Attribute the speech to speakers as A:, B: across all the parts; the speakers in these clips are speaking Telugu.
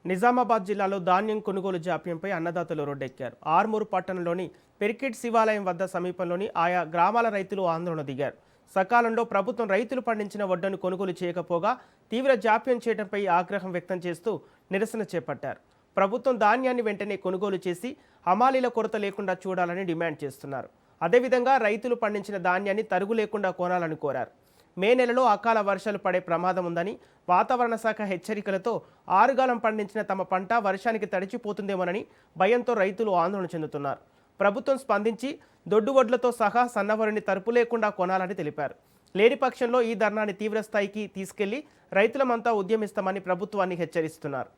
A: నిజామాబాద్ జిల్లాలో ధాన్యం కొనుగోలు జాప్యంపై అన్నదాతలు రోడ్డెక్కారు. ఆర్మూరు పట్టణంలోని పెరికిట్ శివాలయం వద్ద సమీపంలోని ఆయా గ్రామాల రైతులు ఆందోళన దిగారు. సకాలంలో ప్రభుత్వం రైతులు పండించిన వడ్డను కొనుగోలు చేయకపోగా తీవ్ర జాప్యం చేయడంపై ఆగ్రహం వ్యక్తం చేస్తూ నిరసన చేపట్టారు. ప్రభుత్వం ధాన్యాన్ని వెంటనే కొనుగోలు చేసి హమాలీల కొరత లేకుండా చూడాలని డిమాండ్ చేస్తున్నారు. అదేవిధంగా రైతులు పండించిన ధాన్యాన్ని తరుగు లేకుండా కొనాలని కోరారు. మే నెలలో అకాల వర్షాలు పడే ప్రమాదం ఉందని వాతావరణ శాఖ హెచ్చరికలతో ఆరుగాలం పండించిన తమ పంట వర్షానికి తడిచిపోతుందేమోనని భయంతో రైతులు ఆందోళన చెందుతున్నారు. ప్రభుత్వం స్పందించి దొడ్డు వడ్లతో సహా సన్నవరిని తరుపు లేకుండా కొనాలని తెలిపారు. లేని పక్షంలో ఈ ధర్నాన్ని తీవ్రస్థాయికి తీసుకెళ్లి రైతులమంతా ఉద్యమిస్తామని ప్రభుత్వాన్ని హెచ్చరిస్తున్నారు.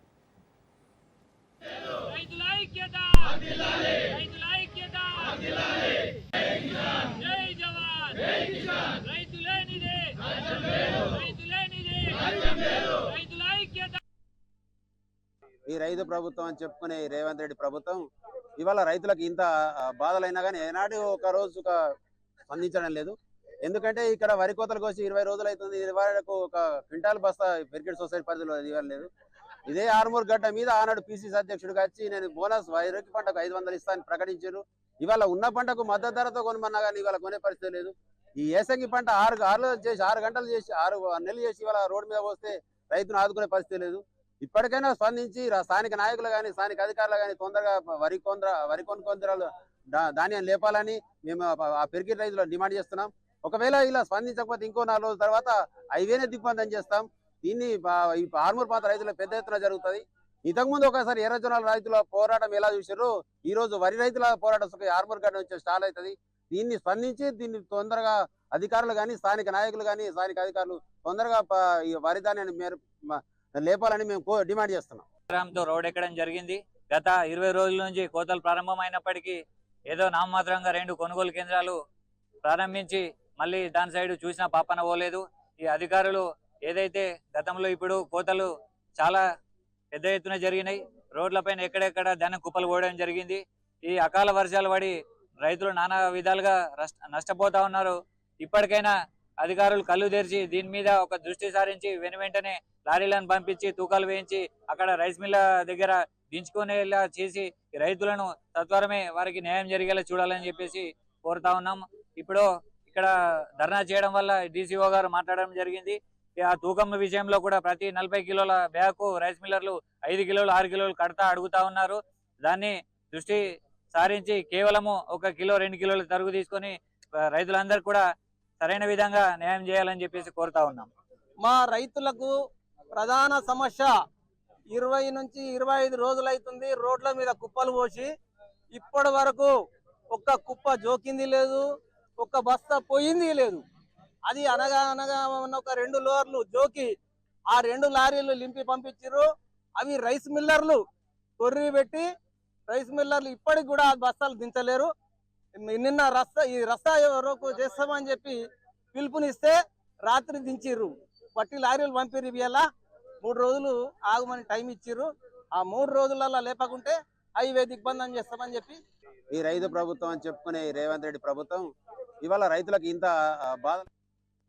B: ఈ రైతు ప్రభుత్వం అని చెప్పుకునే రేవంత్ రెడ్డి ప్రభుత్వం ఇవాళ రైతులకు ఇంత బాధలైనా కానీ ఏనాడు ఒక రోజు స్పందించడం లేదు. ఎందుకంటే ఇక్కడ వరి కోతలు కోసి 20 రోజులు అవుతుంది. ఇది వరకు ఒక క్వింటాల్ బస్తా పెరికెట్ సొసైటీ పరిధిలో ఇవ్వలేదు. ఇదే ఆర్మూర్ గడ్డ మీద ఆనాడు పిసిసి అధ్యక్షుడిగా వచ్చి నేను బోనస్ వరికి పంటకు 500 ఇస్తానని ప్రకటించారు. ఇవాళ ఉన్న పంటకు మద్దతు ధరతో కొనమన్నా కానీ ఇవాళ కొనే పరిస్థితి లేదు. ఈ ఏసంగి పంట 6 గంటలు చేసి 6 నెలలు చేసి ఇవాళ రోడ్డు మీద పోస్తే రైతును ఆదుకునే పరిస్థితి లేదు. ఇప్పటికైనా స్పందించి స్థానిక నాయకులు కానీ స్థానిక అధికారులు కానీ తొందరగా వరి కొనుగోలు ధాన్యం లేపాలని మేము ఆ పెరిగిన రైతులు డిమాండ్ చేస్తున్నాం. ఒకవేళ ఇలా స్పందించకపోతే ఇంకో 4 రోజుల తర్వాత హైవేనే దిగ్బంధం చేస్తాం. దీన్ని ఆర్మూర్ ప్రాంత రైతులు పెద్ద ఎత్తున జరుగుతుంది. ఇంతకుముందు ఒకసారి ఎర్ర జొన్నల రైతుల పోరాటం ఎలా చూసారు, ఈ రోజు వరి రైతుల పోరాటం ఆర్మూర్ గడ్డ నుంచి స్టార్ట్ అవుతుంది. దీన్ని స్పందించి దీన్ని తొందరగా అధికారులు కానీ స్థానిక నాయకులు కానీ స్థానిక అధికారులు తొందరగా ఈ వరి ధాన్యాన్ని లేపాలని మేము డిమాండ్ చేస్తున్నాం.
C: రోడ్ ఎక్కడం జరిగింది. గత 20 రోజుల నుంచి కోతలు ప్రారంభమైనప్పటికీ ఏదో నామమాత్రంగా 2 కొనుగోలు కేంద్రాలు ప్రారంభించి మళ్ళీ దాని సైడ్ చూసిన పాపన పోలేదు. ఈ అధికారులు ఏదైతే గతంలో ఇప్పుడు కోతలు చాలా పెద్ద ఎత్తున జరిగినాయి. రోడ్లపైన ఎక్కడెక్కడ ధాన్యం కుప్పలు పోవడం జరిగింది. ఈ అకాల వర్షాలు పడి రైతులు నానా విధాలుగా నష్టపోతా ఉన్నారు. ఇప్పటికైనా అధికారులు కళ్ళు తెరిచి దీని మీద ఒక దృష్టి సారించి వెంటనే లారీలను పంపించి తూకాలు వేయించి అక్కడ రైస్ మిల్ల దగ్గర దించుకునేలా చేసి రైతులను సత్వరమే వారికి న్యాయం జరిగేలా చూడాలని చెప్పేసి కోరుతా ఉన్నాం. ఇప్పుడు ఇక్కడ ధర్నా చేయడం వల్ల డిసిఓ గారు మాట్లాడడం జరిగింది. ఆ తూకం విషయంలో కూడా ప్రతి 40 కిలోల బ్యాగ్ రైస్ మిల్లర్లు 5 కిలోలు 6 కిలోలు కడతా అడుగుతా ఉన్నారు. దాన్ని దృష్టి సారించి కేవలము 1 కిలో 2 కిలోలు తరుగు తీసుకొని రైతులందరూ కూడా సరైన విధంగా న్యాయం చేయాలని చెప్పేసి కోరుతా ఉన్నాం.
D: మా రైతులకు ప్రధాన సమస్య 20 నుంచి 25 రోజులు అవుతుంది. రోడ్ల మీద కుప్పలు పోసి ఇప్పటి వరకు ఒక్క కుప్ప జోకింది లేదు, ఒక్క బస్తా పోయింది లేదు. అది అనగా ఒక 2 లోర్లు జోకి ఆ 2 లారీలు లింపి పంపించారు. అవి రైస్ మిల్లర్లు కొర్రి పెట్టి రైస్ మిల్లర్లు ఇప్పటికి కూడా ఆ బస్తాలు దించలేరు. నిన్న ఈ రస్తా వరకు చేస్తామని చెప్పి పిలుపునిస్తే రాత్రి దించిర్రు. పట్టి లారీలు పంపిర్రు. ఇవాళ 3 రోజులు ఆగమని టైం ఇచ్చిర్రు. ఆ 3 రోజులలో లేపకుంటే హైవే దిగ్బంధం చేస్తామని చెప్పి
B: ఈ రైతు ప్రభుత్వం అని చెప్పుకునే రేవంత్ రెడ్డి ప్రభుత్వం ఇవాళ రైతులకు ఇంత బాధ